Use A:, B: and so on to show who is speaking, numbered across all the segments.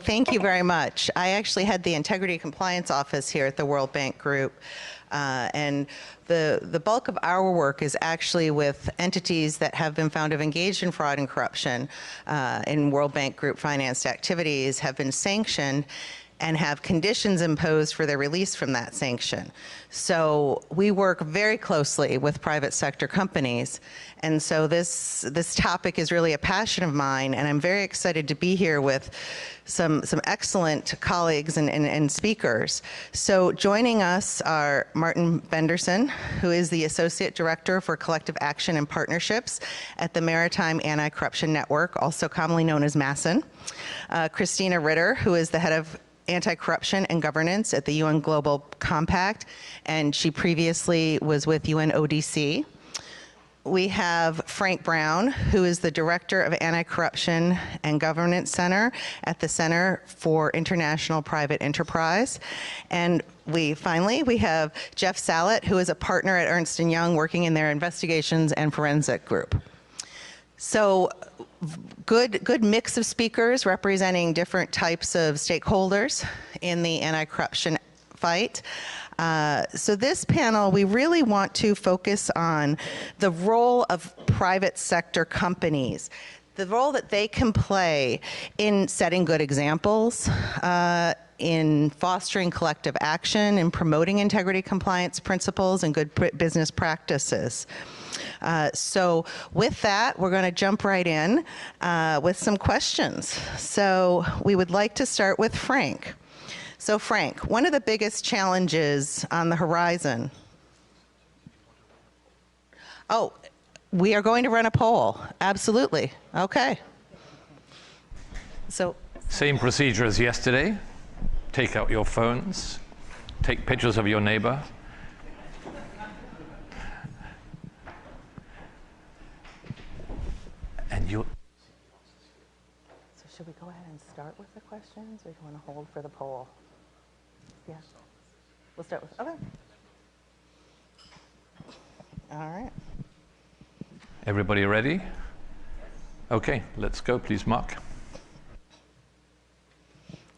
A: Thank you very much. I actually had the Integrity Compliance Office here at the World Bank Group, and the bulk of our work is actually with entities that have been found to have engaged in fraud and corruption in World Bank Group financed activities, have been sanctioned, and have conditions imposed for their release from that sanction. So we work very closely with private sector companies. And so this topic is really a passion of mine, and I'm very excited to be here with some excellent colleagues and speakers. So joining us are Martin Benderson, who is the Associate Director for Collective Action and Partnerships at the Maritime Anti-Corruption Network, also commonly known as MASN. Christina Ritter, who is the Head of Anti-Corruption and Governance at the UN Global Compact, and she previously was with UNODC. We have Frank Brown, who is the Director of Anti-Corruption and Governance Center at the Center for International Private Enterprise. And finally, we have Jeff Sallet, who is a partner at Ernst & Young working in their investigations and forensic group. So good mix of speakers representing different types of stakeholders in the anti-corruption fight. So this panel, we really want to focus on the role of private sector companies, the role that they can play in setting good examples, in fostering collective action, in promoting integrity compliance principles and good business practices. So with that, we're going to jump right in with some questions. So we would like to start with Frank. So Frank, one of the biggest challenges on the horizon. Oh, we are going to run a poll. Absolutely. Okay. So.
B: Same procedure as yesterday. Take out your phones. Take pictures of your neighbor. And you.
A: So should we go ahead and start with the questions, or do you want to hold for the poll? Yeah. We'll start with, okay. All right.
B: Everybody ready? Okay, let's go, please, Mark.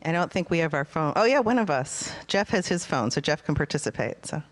A: I don't think we have our phone. Oh, yeah, one of us. Jeff has his phone, so Jeff can participate. So.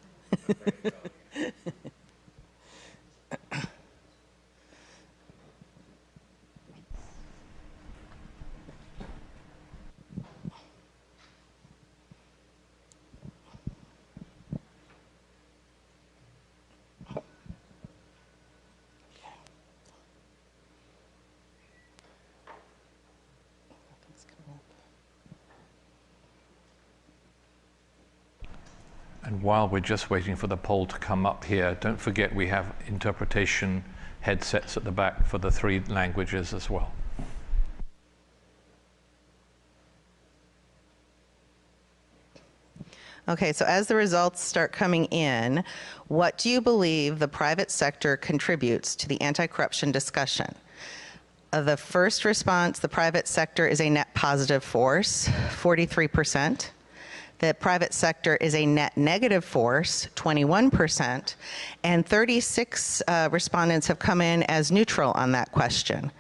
B: And while we're just waiting for the poll to come up here, don't forget we have interpretation headsets at the back for the 3 languages as well.
A: Okay, so as the results start coming in, what do you believe the private sector contributes to the anti-corruption discussion? The first response, the private sector is a net positive force, 43%. The private sector is a net negative force, 21%, and 36 respondents have come in as neutral on that question.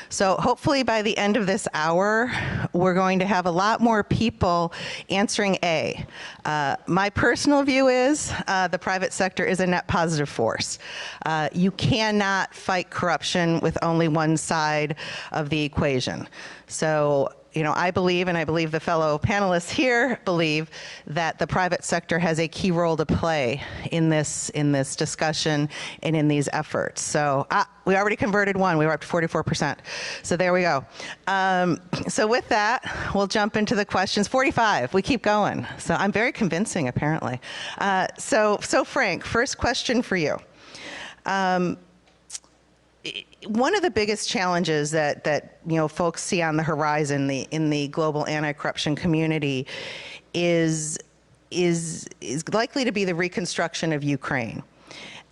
A: So hopefully by the end of this hour, we're going to have a lot more people answering A. My personal view is the private sector is a net positive force. You cannot fight corruption with only one side of the equation. So, you know, I believe, and I believe the fellow panelists here believe, that the private sector has a key role to play in this discussion and in these efforts. So we already converted one. We were up to 44%. So there we go. So with that, we'll jump into the questions. 45. We keep going. So I'm very convincing, apparently. So Frank, first question for you. One of the biggest challenges that you know folks see on the horizon in the global anti-corruption community is likely to be the reconstruction of Ukraine.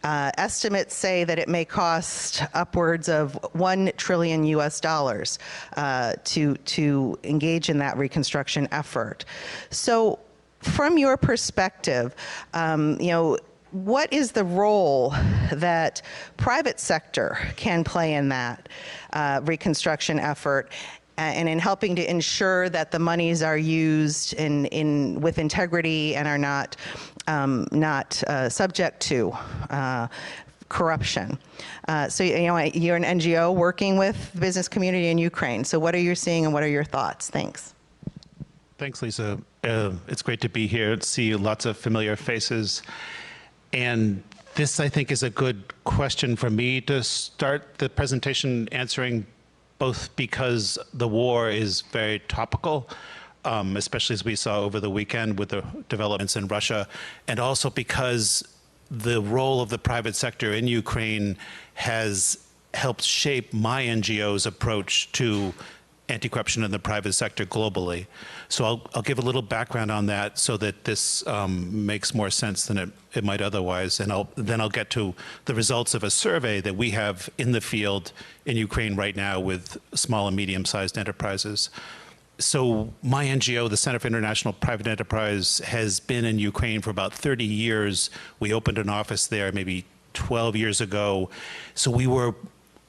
A: Estimates say that it may cost upwards of $1 trillion to engage in that reconstruction effort. So, from your perspective, you know, what is the role that private sector can play in that reconstruction effort? and in helping to ensure that the monies are used with integrity and are not subject to corruption. So you're an NGO working with the business community in Ukraine. So what are you seeing and what are your thoughts? Thanks.
C: Thanks, Lisa. It's great to be here, to see lots of familiar faces. And this, I think, is a good question for me to start the presentation answering, both because the war is very topical, especially as we saw over the weekend with the developments in Russia, and also because the role of the private sector in Ukraine has helped shape my NGO's approach to anti-corruption in the private sector globally. So I'll give a little background on that so that this makes more sense than it might otherwise. And then I'll get to the results of a survey that we have in the field in Ukraine right now with small and medium-sized enterprises. So my NGO, the Center for International Private Enterprise, has been in Ukraine for about 30 years. We opened an office there maybe 12 years ago. So we were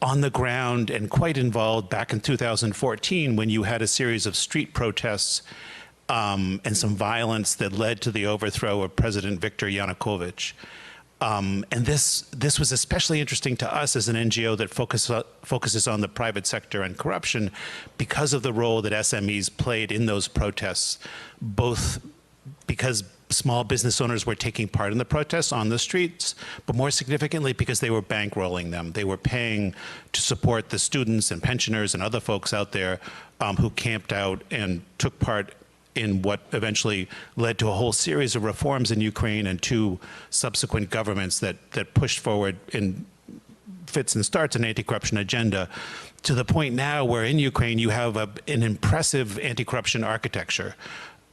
C: on the ground and quite involved back in 2014 when you had a series of street protests and some violence that led to the overthrow of President Viktor Yanukovych. And this was especially interesting to us as an NGO that focuses on the private sector and corruption because of the role that SMEs played in those protests, both because small business owners were taking part in the protests on the streets, but more significantly because they were bankrolling them. They were paying to support the students and pensioners and other folks out there who camped out and took part in what eventually led to a whole series of reforms in Ukraine and two subsequent governments that pushed forward in fits and starts an anti-corruption agenda, to the point now where in Ukraine you have an impressive anti-corruption architecture,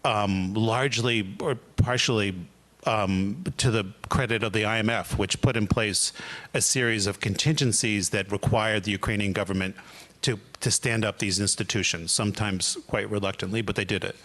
C: largely or partially to the credit of the IMF, which put in place a series of contingencies that required the Ukrainian government to stand up these institutions, sometimes quite reluctantly, but they did it.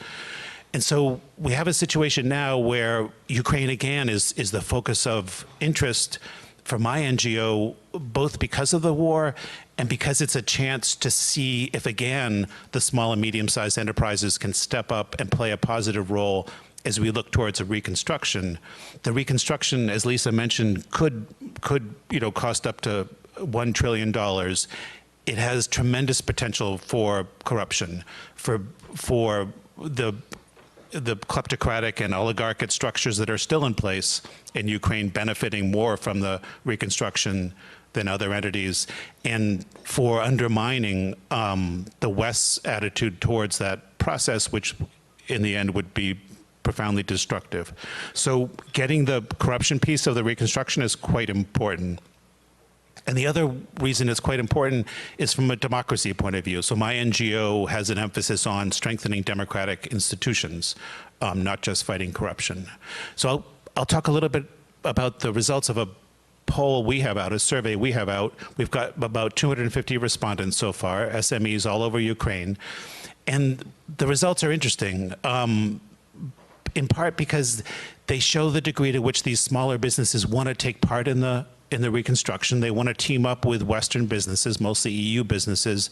C: And so we have a situation now where Ukraine again is the focus of interest for my NGO, both because of the war and because it's a chance to see if again the small and medium-sized enterprises can step up and play a positive role as we look towards a reconstruction. The reconstruction, as Lisa mentioned, could cost up to $1 trillion. It has tremendous potential for corruption, for the kleptocratic and oligarchic structures that are still in place in Ukraine benefiting more from the reconstruction than other entities, and for undermining the West's attitude towards that process, which in the end would be profoundly destructive. So getting the corruption piece of the reconstruction is quite important. And the other reason it's quite important is from a democracy point of view. So my NGO has an emphasis on strengthening democratic institutions, not just fighting corruption. So I'll talk a little bit about the results of a poll we have out, a survey we have out. We've got about 250 respondents so far, SMEs all over Ukraine. And the results are interesting, in part because they show the degree to which these smaller businesses want to take part in the reconstruction. They want to team up with Western businesses, mostly EU businesses,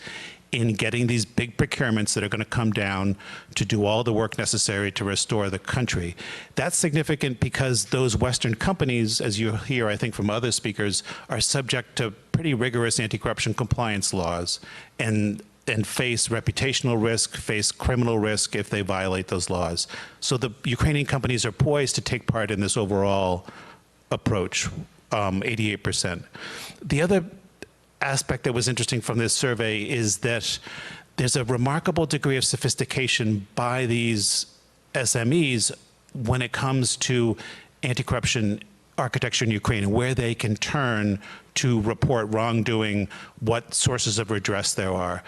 C: in getting these big procurements that are going to come down to do all the work necessary to restore the country. That's significant because those Western companies, as you hear, I think, from other speakers, are subject to pretty rigorous anti-corruption compliance laws and face reputational risk, face criminal risk if they violate those laws. So the Ukrainian companies are poised to take part in this overall approach. 88%. The other aspect that was interesting from this survey is that there's a remarkable degree of sophistication by these SMEs when it comes to anti-corruption architecture in Ukraine and where they can turn to report wrongdoing, what sources of redress there are.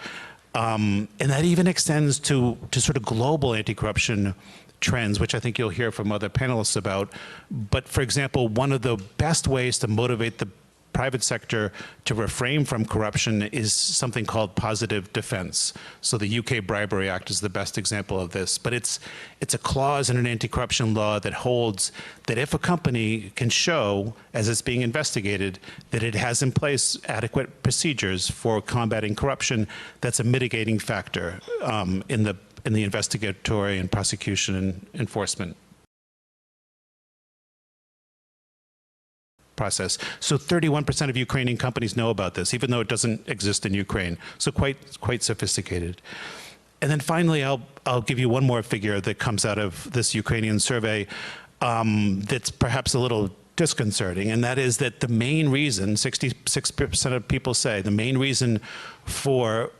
C: And that even extends to sort of global anti-corruption trends, which I think you'll hear from other panelists about. But for example, one of the best ways to motivate the private sector to refrain from corruption is something called positive defense. So the UK Bribery Act is the best example of this. But it's a clause in an anti-corruption law that holds that if a company can show, as it's being investigated, that it has in place adequate procedures for combating corruption, that's a mitigating factor in the investigatory and prosecution and enforcement process. So 31% of Ukrainian companies know about this, even though it doesn't exist in Ukraine. So quite sophisticated. And then finally, I'll give you one more figure that comes out of this Ukrainian survey that's perhaps a little disconcerting, and that is that the main reason, 66% of people say, the main reason for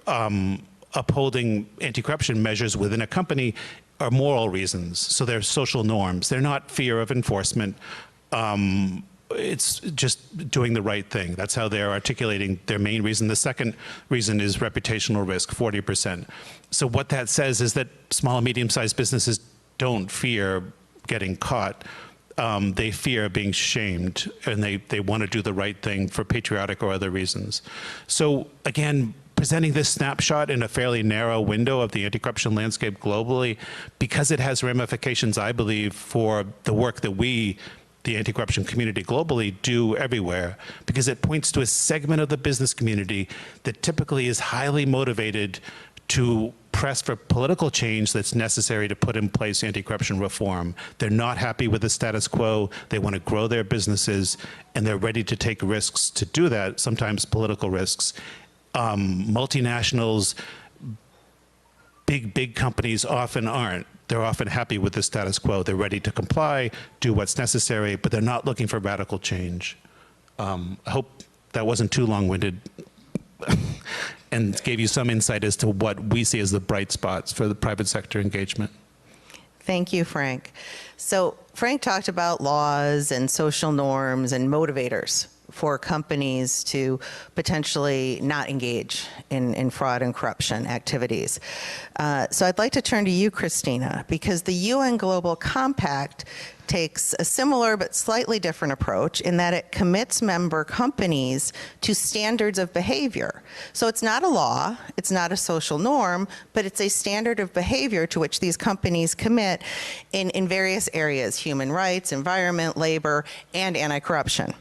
C: upholding anti-corruption measures within a company are moral reasons. So they're social norms. They're not fear of enforcement. It's just doing the right thing. That's how they're articulating their main reason. The second reason is reputational risk, 40%. So what that says is that small and medium-sized businesses don't fear getting caught. They fear being shamed, and they want to do the right thing for patriotic or other reasons. So again, presenting this snapshot in a fairly narrow window of the anti-corruption landscape globally, because it has ramifications, I believe, for the work that we, the anti-corruption community globally, do everywhere, because it points to a segment of the business community that typically is highly motivated to press for political change that's necessary to put in place anti-corruption reform. They're not happy with the status quo. They want to grow their businesses, and they're ready to take risks to do that, sometimes political risks. Multinationals, big companies often aren't. They're often happy with the status quo. They're ready to comply, do what's necessary, but they're not looking for radical change. I hope that wasn't too long-winded and gave you some insight as to what we see as the bright spots for the private sector engagement.
A: Thank you, Frank. So Frank talked about laws and social norms and motivators for companies to potentially not engage in fraud and corruption activities. So I'd like to turn to you, Christina, because the UN Global Compact takes a similar but slightly different approach in that it commits member companies to standards of behavior. So it's not a law, it's not a social norm, but it's a standard of behavior to which these companies commit in various areas: human rights, environment, labor, and anti-corruption.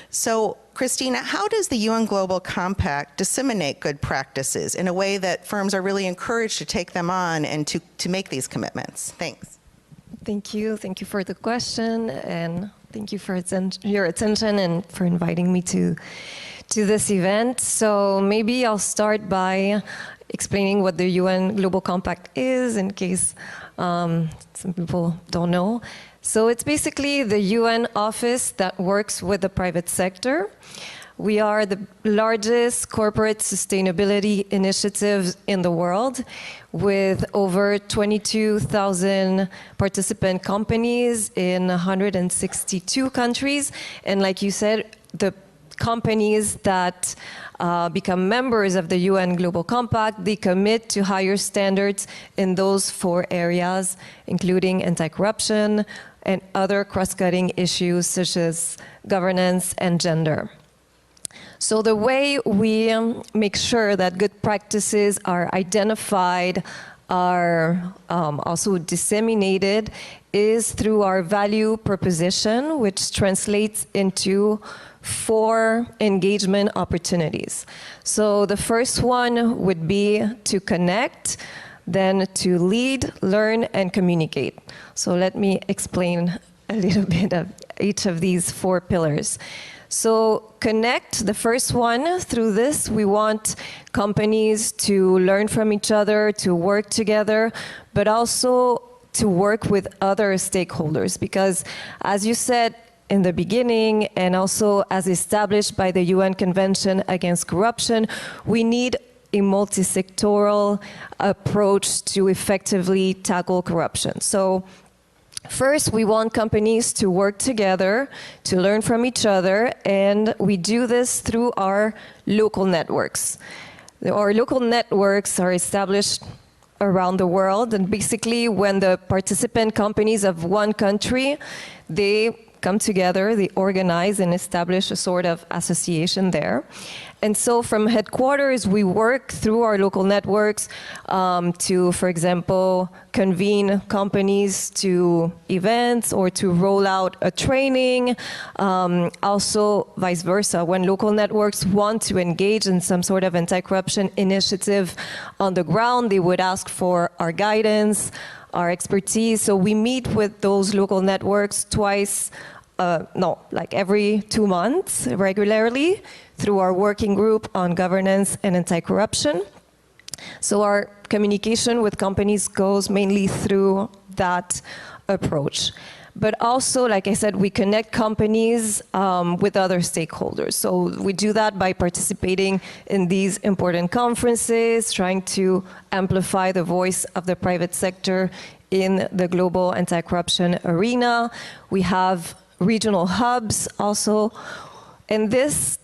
A: So, Christina, how does the UN Global Compact disseminate good practices in a way that firms are really encouraged to take them on and to make these commitments? Thanks.
D: Thank you. Thank you for the question, and thank you for your attention and for inviting me to this event. So maybe I'll start by explaining what the UN Global Compact is, in case some people don't know. So it's basically the UN office that works with the private sector. We are the largest corporate sustainability initiative in the world, with over 22,000 participant companies in 162 countries. And like you said, the companies that become members of the UN Global Compact, they commit to higher standards in those 4 areas, including anti-corruption and other cross-cutting issues such as governance and gender. So the way we make sure that good practices are identified, are also disseminated, is through our value proposition, which translates into 4 engagement opportunities. So the first one would be to connect, then to lead, learn, and communicate. So let me explain a little bit of each of these 4 pillars. So connect, the first one, through this, we want companies to learn from each other, to work together, but also to work with other stakeholders. Because as you said in the beginning, and also as established by the UN Convention Against Corruption, we need a multi-sectoral approach to effectively tackle corruption. So first, we want companies to work together, to learn from each other, and we do this through our local networks. Our local networks are established around the world, and basically when the participant companies of one country, they come together, they organize and establish a sort of association there. And so from headquarters, we work through our local networks to, for example, convene companies to events or to roll out a training. Also, vice versa, when local networks want to engage in some sort of anti-corruption initiative on the ground, they would ask for our guidance, our expertise. So we meet with those local networks every 2 months regularly through our working group on governance and anti-corruption. So our communication with companies goes mainly through that approach. But also, like I said, we connect companies with other stakeholders. So we do that by participating in these important conferences, trying to amplify the voice of the private sector in the global anti-corruption arena. We have regional hubs also. And these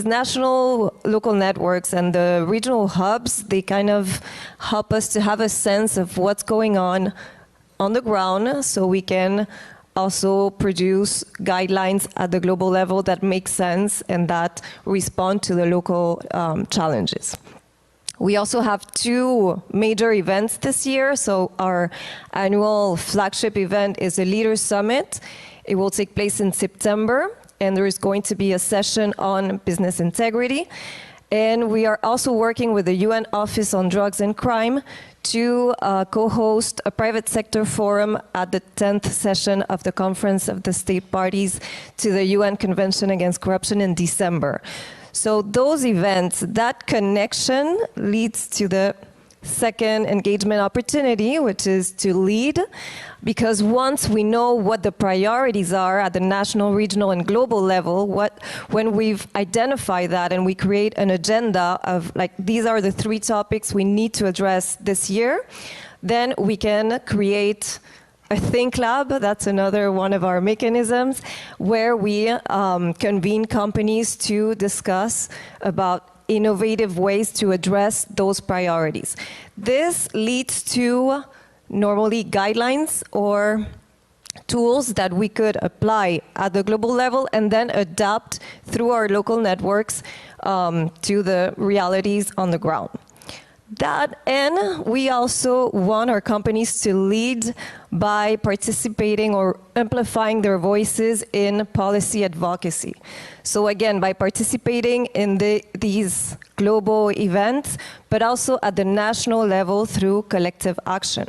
D: national local networks and the regional hubs, they kind of help us to have a sense of what's going on the ground, so we can also produce guidelines at the global level that make sense and that respond to the local challenges. We also have 2 major events this year. So our annual flagship event is the Leaders Summit. It will take place in September, and there is going to be a session on business integrity. And we are also working with the UN Office on Drugs and Crime to co-host a private sector forum at the 10th session of the Conference of the State Parties to the UN Convention Against Corruption in December. So those events, that connection leads to the second engagement opportunity, which is to lead, because once we know what the priorities are at the national, regional, and global level, when we've identified that and we create an agenda of these are the 3 topics we need to address this year, then we can create a Think Lab. That's another one of our mechanisms where we convene companies to discuss about innovative ways to address those priorities. This leads to normally guidelines or tools that we could apply at the global level and then adapt through our local networks to the realities on the ground. And we also want our companies to lead by participating or amplifying their voices in policy advocacy. So again, by participating in these global events, but also at the national level through collective action.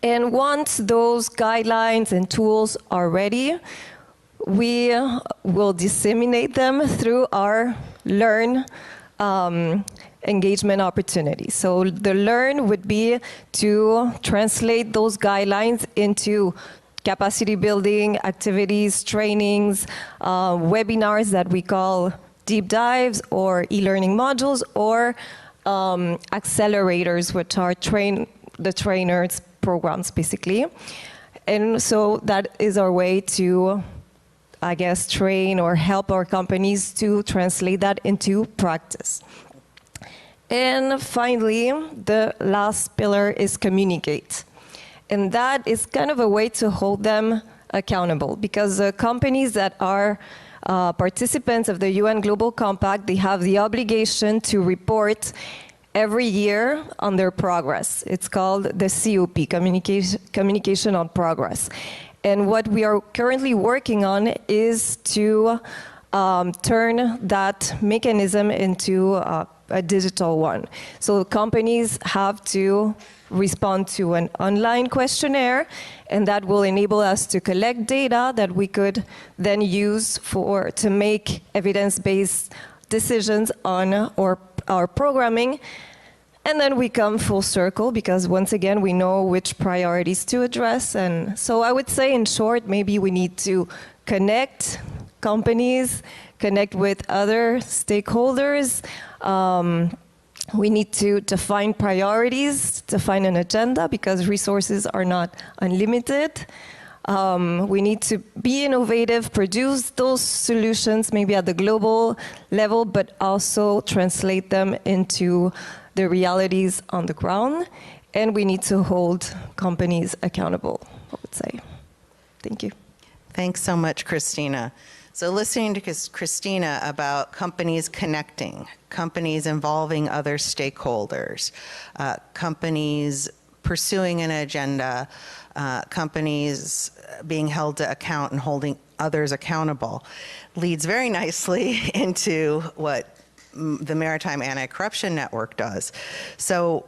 D: And once those guidelines and tools are ready, we will disseminate them through our Learn engagement opportunities. So the Learn would be to translate those guidelines into capacity building activities, trainings, webinars that we call deep dives or e-learning modules, or accelerators, which are the trainers programs basically. And so that is our way to, I guess, train or help our companies to translate that into practice. And finally, the last pillar is communicate. And that is kind of a way to hold them accountable, because companies that are participants of the UN Global Compact, they have the obligation to report every year on their progress. It's called the COP, Communication on Progress. And what we are currently working on is to turn that mechanism into a digital one. So companies have to respond to an online questionnaire, and that will enable us to collect data that we could then use to make evidence-based decisions on our programming. And then we come full circle, because once again, we know which priorities to address. And so I would say, in short, maybe we need to connect companies, connect with other stakeholders. We need to define priorities, define an agenda, because resources are not unlimited. We need to be innovative, produce those solutions maybe at the global level, but also translate them into the realities on the ground. And we need to hold companies accountable, I would say. Thank you.
A: Thanks so much, Christina. So listening to Christina about companies connecting, companies involving other stakeholders, companies pursuing an agenda, companies being held to account and holding others accountable, leads very nicely into what the Maritime Anti-Corruption Network does. So,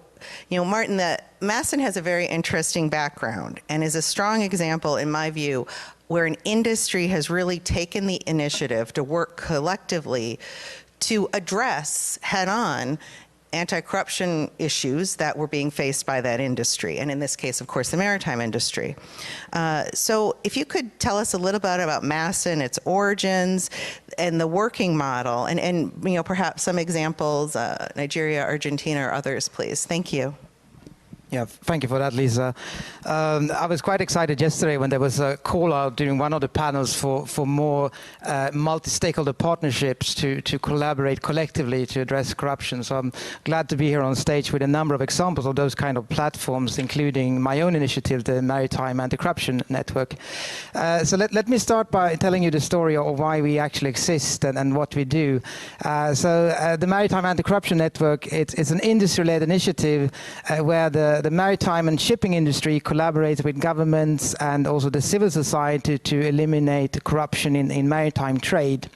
A: you know, Martin, Masson has a very interesting background and is a strong example, in my view, where an industry has really taken the initiative to work collectively to address head-on anti-corruption issues that were being faced by that industry, and in this case, of course, the maritime industry. So if you could tell us a little bit about Masson, its origins, and the working model, and you know, perhaps some examples, Nigeria, Argentina, or others, please. Thank you.
E: Yeah, thank you for that, Lisa. I was quite excited yesterday when there was a call out during one of the panels for more multi-stakeholder partnerships to collaborate collectively to address corruption. So I'm glad to be here on stage with a number of examples of those kind of platforms, including my own initiative, the Maritime Anti-Corruption Network. So let me start by telling you the story of why we actually exist and what we do. The Maritime Anti-Corruption Network, it's an industry-led initiative where the maritime and shipping industry collaborates with governments and also the civil society to eliminate corruption in maritime trade.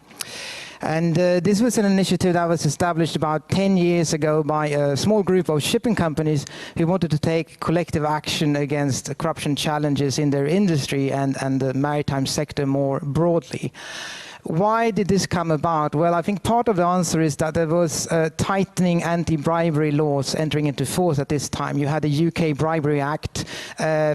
E: And this was an initiative that was established about 10 years ago by a small group of shipping companies who wanted to take collective action against corruption challenges in their industry and the maritime sector more broadly. Why did this come about? Well, I think part of the answer is that there was tightening anti-bribery laws entering into force at this time. You had the UK Bribery Act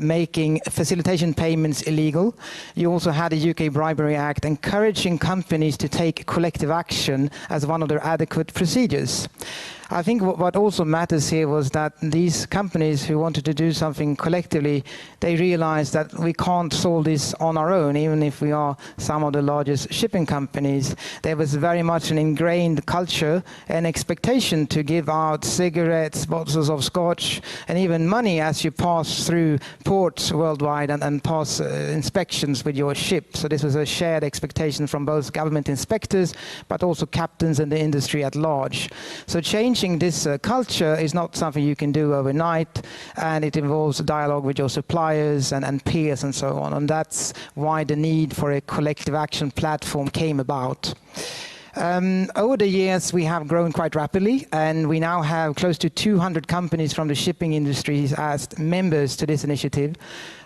E: making facilitation payments illegal. You also had the UK Bribery Act encouraging companies to take collective action as one of their adequate procedures. I think what also matters here was that these companies who wanted to do something collectively, they realized that we can't solve this on our own, even if we are some of the largest shipping companies. There was very much an ingrained culture and expectation to give out cigarettes, bottles of scotch, and even money as you pass through ports worldwide and pass inspections with your ship. So this was a shared expectation from both government inspectors, but also captains and the industry at large. So changing this culture is not something you can do overnight, and it involves dialogue with your suppliers and peers and so on. And that's why the need for a collective action platform came about. Over the years, we have grown quite rapidly, and we now have close to 200 companies from the shipping industry as members to this initiative.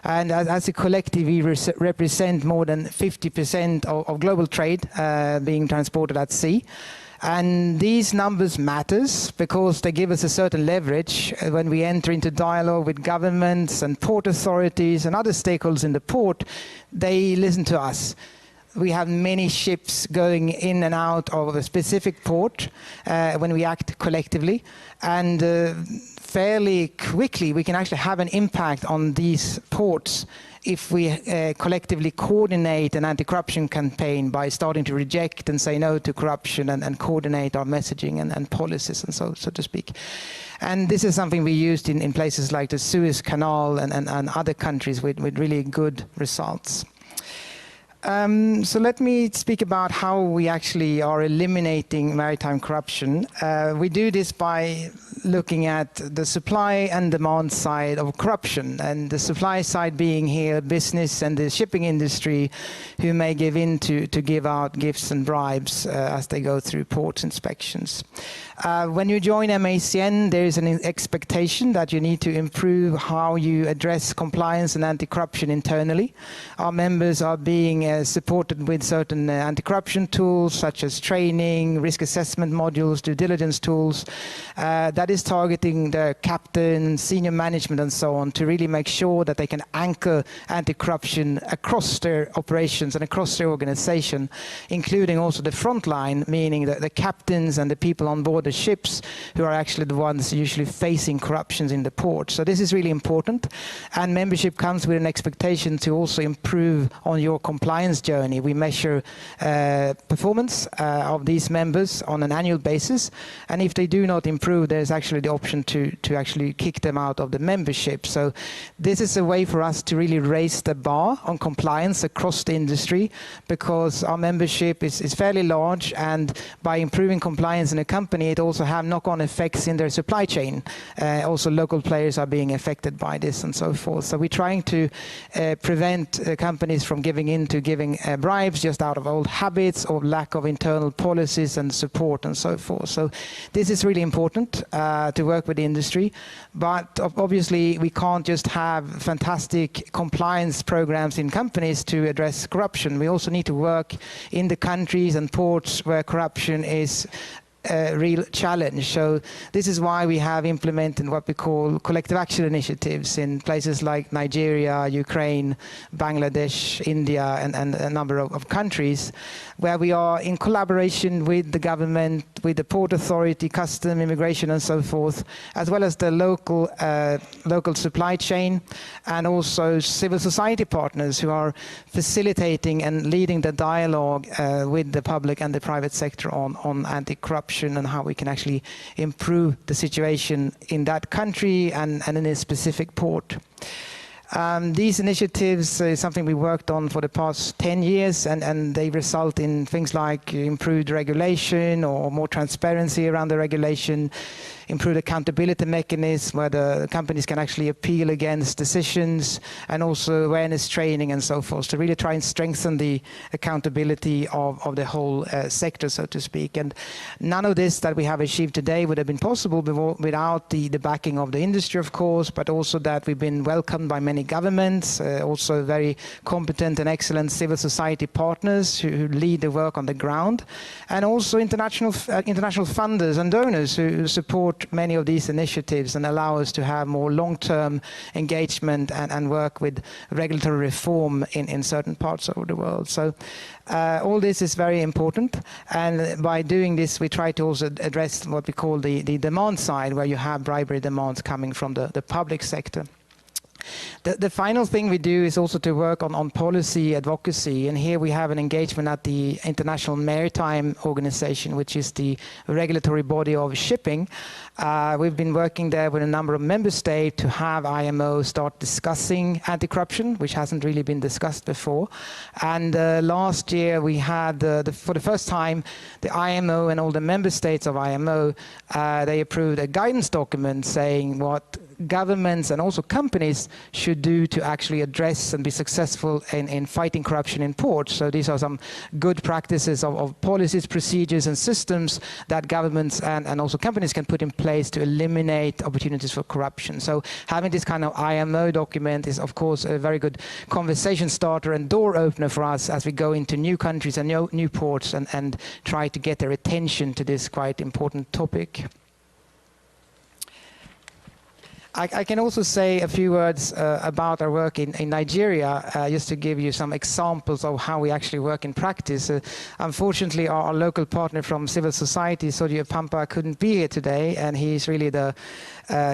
E: And as a collective, we represent more than 50% of global trade being transported at sea. And these numbers matters because they give us a certain leverage when we enter into dialogue with governments and port authorities and other stakeholders in the port. They listen to us. We have many ships going in and out of a specific port when we act collectively. And fairly quickly, we can actually have an impact on these ports if we collectively coordinate an anti-corruption campaign by starting to reject and say no to corruption and coordinate our messaging and policies and so to speak. And this is something we used in places like the Suez Canal and other countries with really good results. So let me speak about how we actually are eliminating maritime corruption. We do this by looking at the supply and demand side of corruption, and the supply side being here business and the shipping industry who may give in to give out gifts and bribes as they go through port inspections. When you join MACN, there is an expectation that you need to improve how you address compliance and anti-corruption internally. Our members are being supported with certain anti-corruption tools such as training, risk assessment modules, due diligence tools that is targeting the captain, senior management and so on to really make sure that they can anchor anti-corruption across their operations and across their organization, including also the front line, meaning that the captains and the people on board the ships who are actually the ones usually facing corruptions in the port. So this is really important, and membership comes with an expectation to also improve on your compliance compliance journey. We measure performance of these members on an annual basis, and if they do not improve, there's actually the option to actually kick them out of the membership. So this is a way for us to really raise the bar on compliance across the industry, because our membership is fairly large, and by improving compliance in a company, it also have knock-on effects in their supply chain. Also local players are being affected by this and so forth. So we're trying to prevent companies from giving in to giving bribes just out of old habits or lack of internal policies and support and so forth. So this is really important to work with the industry, but obviously we can't just have fantastic compliance programs in companies to address corruption. We also need to work in the countries and ports where corruption is a real challenge. So this is why we have implemented what we call collective action initiatives in places like Nigeria, Ukraine, Bangladesh, India, and a number of countries, where we are in collaboration with the government, with the port authority, custom, immigration, and so forth, as well as the local supply chain, and also civil society partners who are facilitating and leading the dialogue with the public and the private sector on anti-corruption and how we can actually improve the situation in that country and in a specific port. These initiatives is something we worked on for the past 10 years, and they result in things like improved regulation or more transparency around the regulation, improved accountability mechanism where the companies can actually appeal against decisions, and also awareness training and so forth, to really try and strengthen the accountability of the whole sector, so to speak. And none of this that we have achieved today would have been possible without the backing of the industry, of course, but also that we've been welcomed by many governments, also very competent and excellent civil society partners who lead the work on the ground, and also international funders and donors who support many of these initiatives and allow us to have more long-term engagement and work with regulatory reform in certain parts of the world. So all this is very important, and by doing this we try to also address what we call the demand side, where you have bribery demands coming from the public sector. The final thing we do is also to work on policy advocacy, and here we have an engagement at the International Maritime Organization, which is the regulatory body of shipping. We've been working there with a number of member states to have IMO start discussing anti-corruption, which hasn't really been discussed before. And last year we had, for the first time, the IMO and all the member states of IMO, they approved a guidance document saying what governments and also companies should do to actually address and be successful in fighting corruption in ports. So these are some good practices of policies, procedures, and systems that governments and also companies can put in place to eliminate opportunities for corruption. So having this kind of IMO document is, of course, a very good conversation starter and door opener for us as we go into new countries and new ports and try to get their attention to this quite important topic. I can also say a few words about our work in Nigeria, just to give you some examples of how we actually work in practice. Unfortunately, our local partner from civil society, Sodio Pampa, couldn't be here today, and he's really the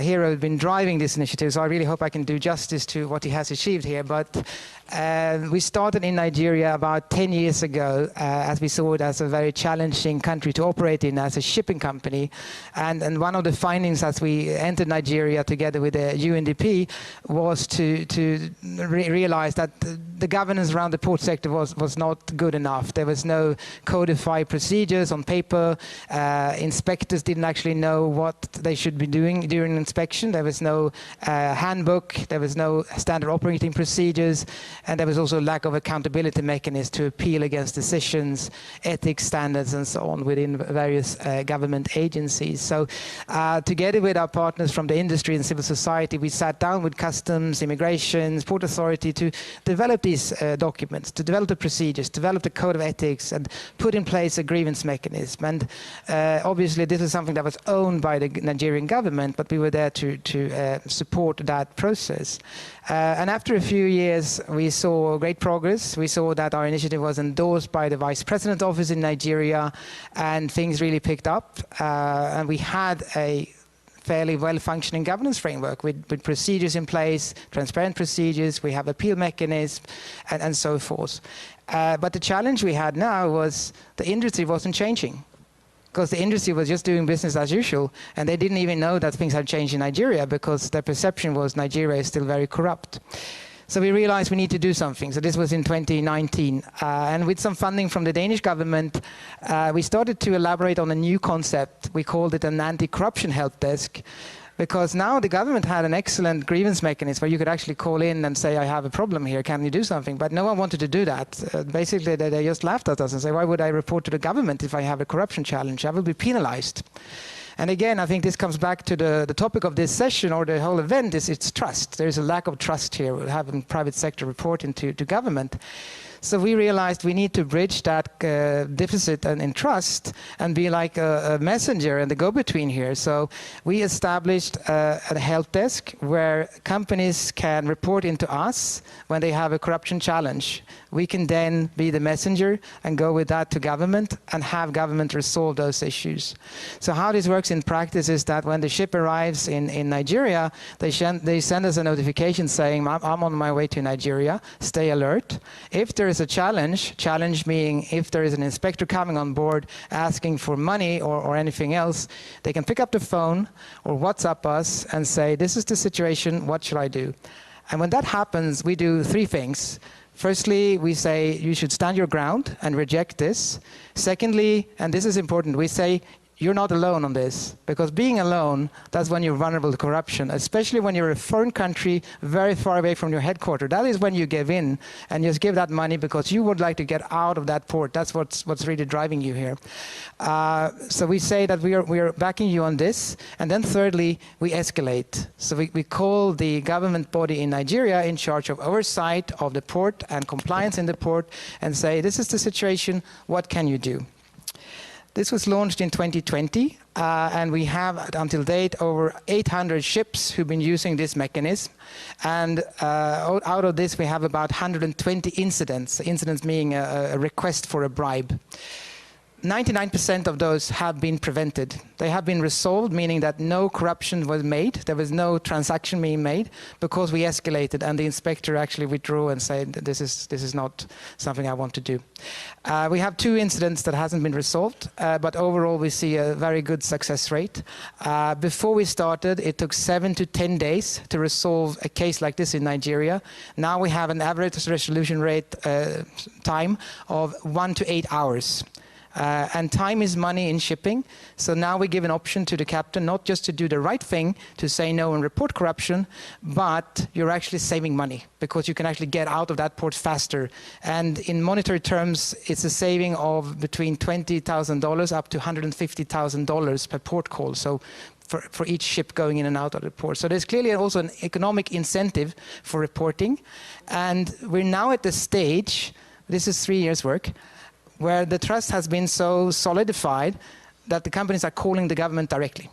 E: hero who's been driving this initiative, so I really hope I can do justice to what he has achieved here. But we started in Nigeria about 10 years ago, as we saw it as a very challenging country to operate in as a shipping company. And one of the findings as we entered Nigeria together with the UNDP was to realize that the governance around the port sector was not good enough. There was no codified procedures on paper. Inspectors didn't actually know what they should be doing during inspection. There was no handbook. There was no standard operating procedures. And there was also a lack of accountability mechanisms to appeal against decisions, ethics standards, and so on within various government agencies. So together with our partners from the industry and civil society, we sat down with customs, immigration, port authority to develop these documents, to develop the procedures, develop the code of ethics, and put in place a grievance mechanism. And obviously this is something that was owned by the Nigerian government, but we were there to support that process. And after a few years, we saw great progress. We saw that our initiative was endorsed by the Vice President's office in Nigeria, and things really picked up. And we had a fairly well-functioning governance framework with procedures in place, transparent procedures, we have appeal mechanisms, and so forth. But the challenge we had now was the industry wasn't changing, because the industry was just doing business as usual, and they didn't even know that things had changed in Nigeria, because their perception was Nigeria is still very corrupt. So we realized we need to do something. So this was in 2019. And with some funding from the Danish government, we started to elaborate on a new concept. We called it an anti-corruption help desk, because now the government had an excellent grievance mechanism where you could actually call in and say, I have a problem here, can you do something? But no one wanted to do that. Basically, they just laughed at us and said, why would I report to the government if I have a corruption challenge? I will be penalized. And again, I think this comes back to the topic of this session or the whole event is it's trust. There's a lack of trust here with having private sector reporting to government. So we realized we need to bridge that deficit in trust and be like a messenger and the go-between here. So we established a help desk where companies can report into us when they have a corruption challenge. We can then be the messenger and go with that to government and have government resolve those issues. So how this works in practice is that when the ship arrives in Nigeria, they send us a notification saying, I'm on my way to Nigeria, stay alert. If there is a challenge meaning if there is an inspector coming on board asking for money or anything else, they can pick up the phone or WhatsApp us and say, this is the situation, what should I do? And when that happens, we do three things. Firstly, we say you should stand your ground and reject this. Secondly, and this is important, we say you're not alone on this, because being alone, that's when you're vulnerable to corruption, especially when you're a foreign country very far away from your headquarters. That is when you give in and just give that money because you would like to get out of that port. That's what's really driving you here. So we say that we are backing you on this. And then thirdly, we escalate. So we call the government body in Nigeria in charge of oversight of the port and compliance in the port and say, this is the situation, what can you do? This was launched in 2020, and we have, until date, over 800 ships who've been using this mechanism. And out of this, we have about 120 incidents, incidents meaning a request for a bribe. 99% of those have been prevented. They have been resolved, meaning that no corruption was made. There was no transaction being made because we escalated and the inspector actually withdrew and said, this is not something I want to do. We have 2 incidents that hasn't been resolved, but overall we see a very good success rate. Before we started, it took 7 to 10 days to resolve a case like this in Nigeria. Now we have an average resolution rate time of 1 to 8 hours. And time is money in shipping. So now we give an option to the captain, not just to do the right thing, to say no and report corruption, but you're actually saving money because you can actually get out of that port faster. And in monetary terms, it's a saving of between $20,000 up to $150,000 per port call. So for each ship going in and out of the port. So there's clearly also an economic incentive for reporting. And we're now at the stage, this is 3 years' work, where the trust has been so solidified that the companies are calling the government directly.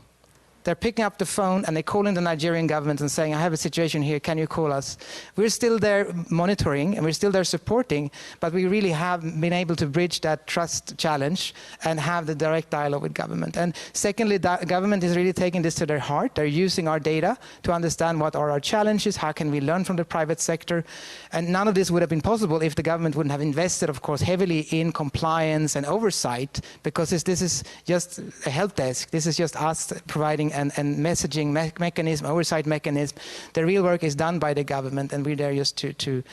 E: They're picking up the phone and they're calling the Nigerian government and saying, I have a situation here, can you call us? We're still there monitoring and we're still there supporting, but we really have been able to bridge that trust challenge and have the direct dialogue with government. And secondly, the government is really taking this to their heart. They're using our data to understand what are our challenges, how can we learn from the private sector. And none of this would have been possible if the government wouldn't have invested, of course, heavily in compliance and oversight, because this is just a help desk. This is just us providing and messaging mechanism, oversight mechanism. The real work is done by the government, and we're there just to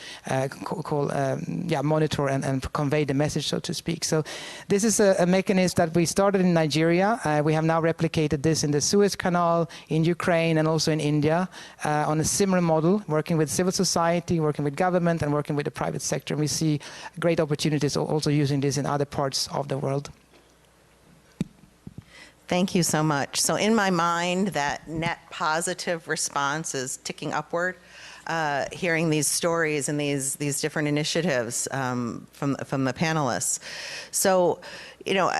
E: monitor and convey the message, so to speak. So this is a mechanism that we started in Nigeria. We have now replicated this in the Suez Canal, in Ukraine, and also in India on a similar model, working with civil society, working with government, and working with the private sector. And we see great opportunities also using this in other parts of the world.
A: Thank you so much. So in my mind, that net positive response is ticking upward, hearing these stories and these different initiatives from the panelists. So, you know,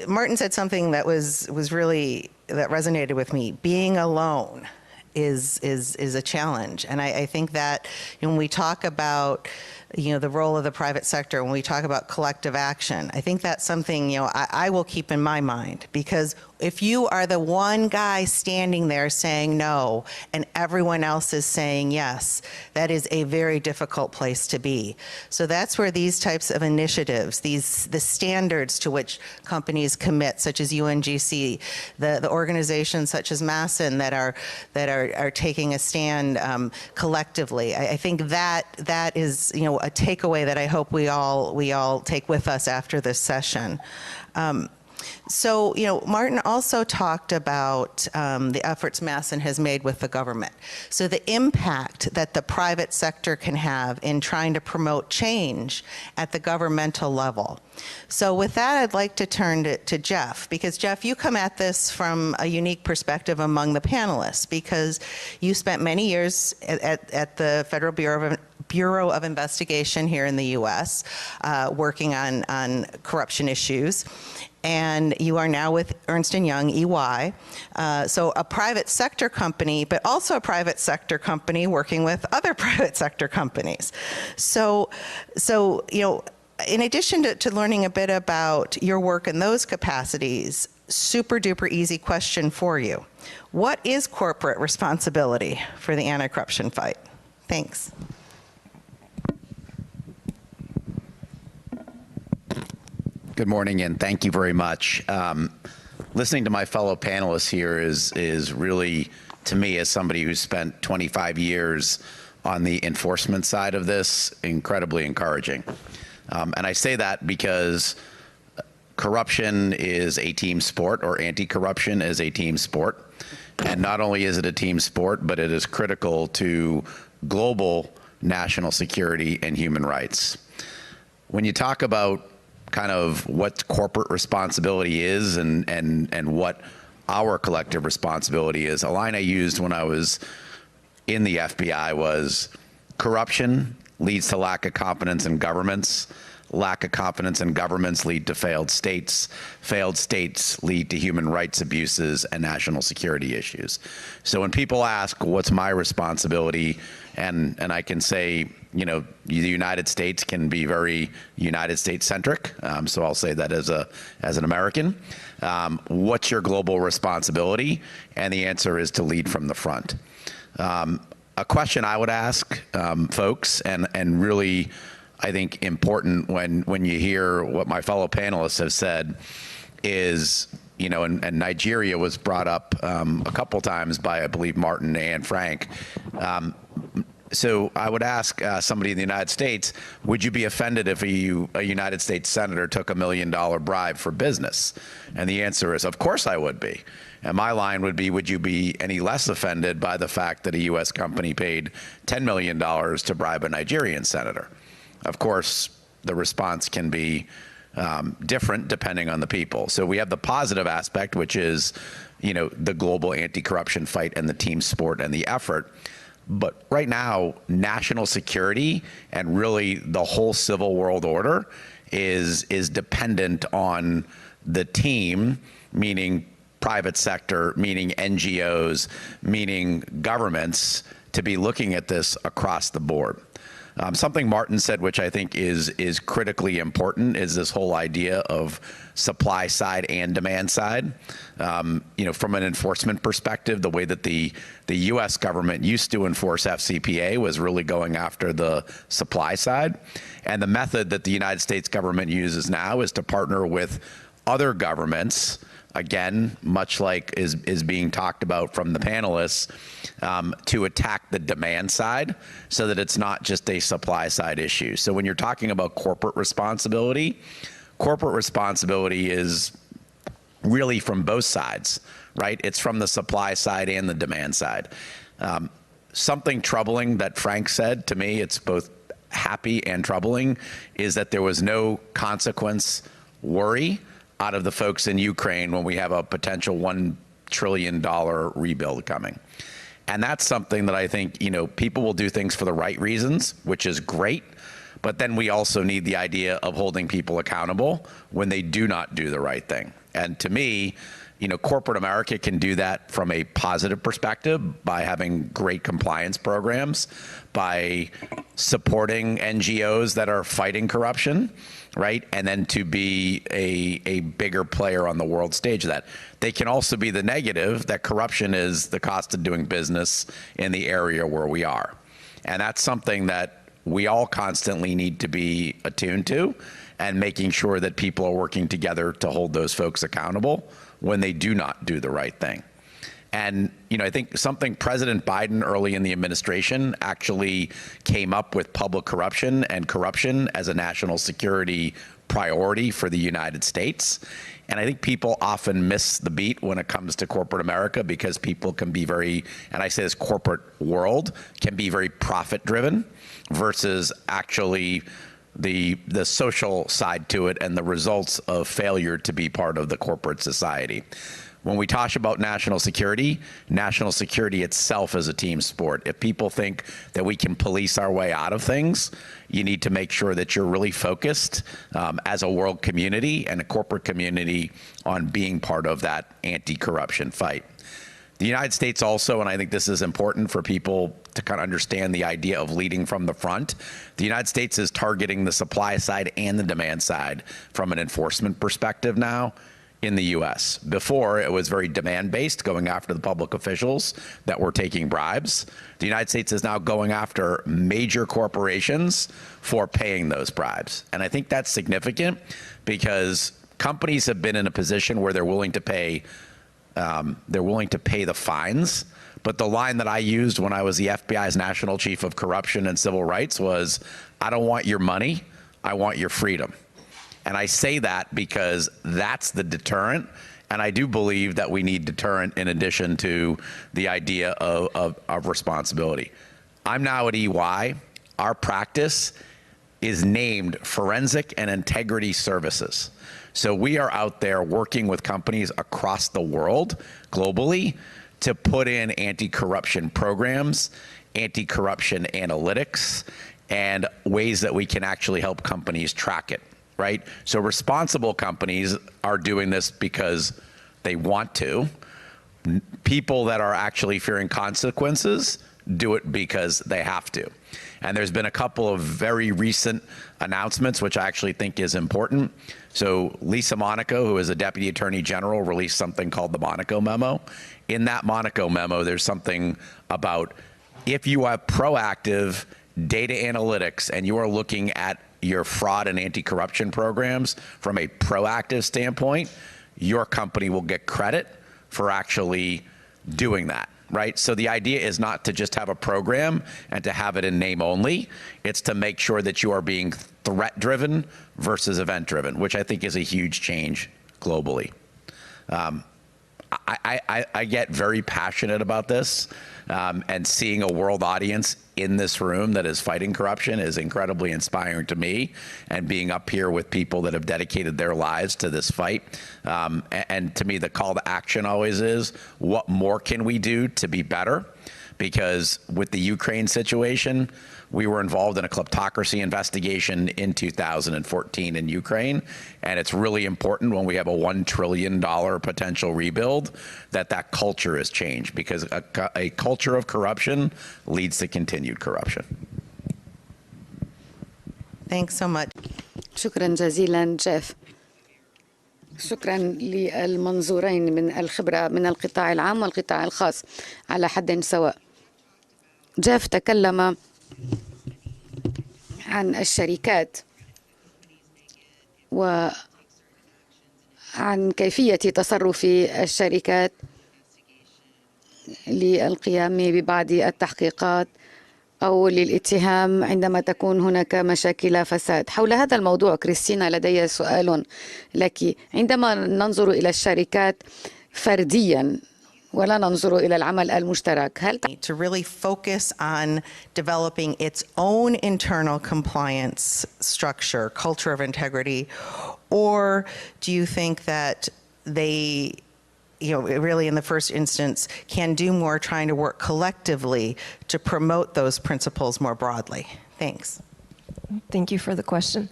A: Martin said something that was really, that resonated with me. Being alone is a challenge. And I think that when we talk about the role of the private sector when we talk about collective action. I think that's something, I will keep in my mind, because if you are the one guy standing there saying no and everyone else is saying yes, that is a very difficult place to be. So that's where these types of initiatives, the standards to which companies commit, such as UNGC, the organizations such as Masson that are taking a stand collectively. I think that is a takeaway that I hope we all take with us after this session. So, Martin also talked about the efforts Masson has made with the government. So the impact that the private sector can have in trying to promote change at the governmental level. So with that, I'd like to turn to Jeff, because Jeff, you come at this from a unique perspective among the panelists, because you spent many years at the Federal Bureau of Investigation here in the U.S., working on corruption issues. And you are now with Ernst & Young, EY. So a private sector company, but also a private sector company working with other private sector companies. So in addition to learning a bit about your work in those capacities, super duper easy question for you. What is corporate responsibility for the anti-corruption fight? Thanks.
F: Good morning, and thank you very much. Listening to my fellow panelists here is really, to me, as somebody who's spent 25 years on the enforcement side of this, incredibly encouraging. And I say that because corruption is a team sport, or anti-corruption is a team sport. And not only is it a team sport, but it is critical to global national security and human rights. When you talk about kind of what corporate responsibility is and what our collective responsibility is, a line I used when I was in the FBI was, corruption leads to lack of confidence in governments. Lack of confidence in governments lead to failed states lead to human rights abuses and national security issues. So when people ask, what's my responsibility, and I can say, the United States can be very United States centric. So I'll say that as an American. What's your global responsibility? And the answer is to lead from the front. A question I would ask folks, and really, I think important when you hear what my fellow panelists have said is, and Nigeria was brought up a couple times by, I believe, Martin and Frank. So I would ask somebody in the United States, would you be offended if a United States senator took $1 million bribe for business? And the answer is, of course I would be. And my line would be, would you be any less offended by the fact that a U.S. company paid $10 million to bribe a Nigerian senator? Of course, the response can be different depending on the people. So we have the positive aspect, which is, the global anti-corruption fight and the team sport and the effort. But right now, national security and really the whole civil world order is dependent on the team, meaning private sector, meaning NGOs, meaning governments, to be looking at this across the board. Something Martin said, which I think is critically important, is this whole idea of supply side and demand side. From an enforcement perspective, the way that the U.S. government used to enforce FCPA was really going after the supply side. And the method that the United States government uses now is to partner with other governments, again, much like is being talked about from the panelists, to attack the demand side so that it's not just a supply side issue. So when you're talking about corporate responsibility is really from both sides, right? It's from the supply side and the demand side. Something troubling that Frank said to me, it's both happy and troubling, is that there was no consequence worry out of the folks in Ukraine when we have a potential $1 trillion rebuild coming. And that's something that I think, people will do things for the right reasons, which is great. But then we also need the idea of holding people accountable when they do not do the right thing. And to me, corporate America can do that from a positive perspective by having great compliance programs, by supporting NGOs that are fighting corruption, right? And then to be a bigger player on the world stage of that. They can also be the negative, that corruption is the cost of doing business in the area where we are. And that's something that we all constantly need to be attuned to, and making sure that people are working together to hold those folks accountable when they do not do the right thing. And, you know, I think something President Biden early in the administration actually came up with public corruption and corruption as a national security priority for the United States. And I think people often miss the beat when it comes to corporate America, because people can be very, and I say this corporate world, can be very profit driven versus actually the social side to it and the results of failure to be part of the corporate society. When we talk about national security itself is a team sport. If people think that we can police our way out of things, you need to make sure that you're really focused as a world community and a corporate community on being part of that anti-corruption fight. The United States also, and I think this is important for people to kind of understand the idea of leading from the front, the United States is targeting the supply side and the demand side from an enforcement perspective now in the U.S. Before, it was very demand-based, going after the public officials that were taking bribes. The United States is now going after major corporations for paying those bribes. And I think that's significant because companies have been in a position where they're willing to pay the fines. But the line that I used when I was the FBI's National Chief of Corruption and Civil Rights was, I don't want your money, I want your freedom. And I say that because that's the deterrent. And I do believe that we need deterrent in addition to the idea of responsibility. I'm now at EY. Our practice is named Forensic and Integrity Services. So we are out there working with companies across the world, globally, to put in anti-corruption programs, anti-corruption analytics, and ways that we can actually help companies track it. Right? So responsible companies are doing this because they want to. People that are actually fearing consequences do it because they have to. And there's been a couple of very recent announcements, which I actually think is important. So Lisa Monaco, who is a Deputy Attorney General, released something called the Monaco Memo. In that Monaco Memo, there's something about if you have proactive data analytics and you are looking at your fraud and anti-corruption programs from a proactive standpoint, your company will get credit for actually doing that, right? So the idea is not to just have a program and to have it in name only. It's to make sure that you are being threat-driven versus event-driven, which I think is a huge change globally. I get very passionate about this, and seeing a world audience in this room that is fighting corruption is incredibly inspiring to me, and being up here with people that have dedicated their lives to this fight. And to me, the call to action always is, what more can we do to be better? Because with the Ukraine situation, we were involved in a kleptocracy investigation in 2014 in Ukraine, and it's really important when we have a $1 trillion potential rebuild that culture is changed, because a culture of corruption leads to continued corruption.
A: Thanks so much.
G: شكرا جزيلا جيف. شكرا للمنظورين من الخبرة من القطاع العام والقطاع الخاص على حد سواء. جيف تكلم عن الشركات وعن كيفية تصرف الشركات للقيام ببعض التحقيقات أو للاتهام عندما تكون هناك مشاكل فساد. حول هذا الموضوع كريستينا لدي سؤال لك. عندما ننظر إلى الشركات فردياً ولا ننظر إلى العمل المشترك، هل
A: to really focus on developing its own internal compliance structure, culture of integrity, or do you think that they, really in the first instance, can do more trying to work collectively to promote those principles more broadly? Thanks.
D: Thank you for the question.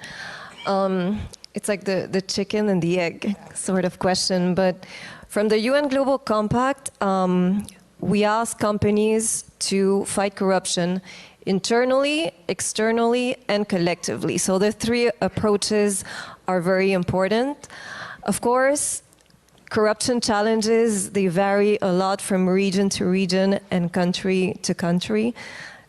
D: It's like the chicken and the egg sort of question, but from the UN Global Compact, we ask companies to fight corruption internally, externally, and collectively. So the three approaches are very important. Of course, corruption challenges, they vary a lot from region to region and country to country.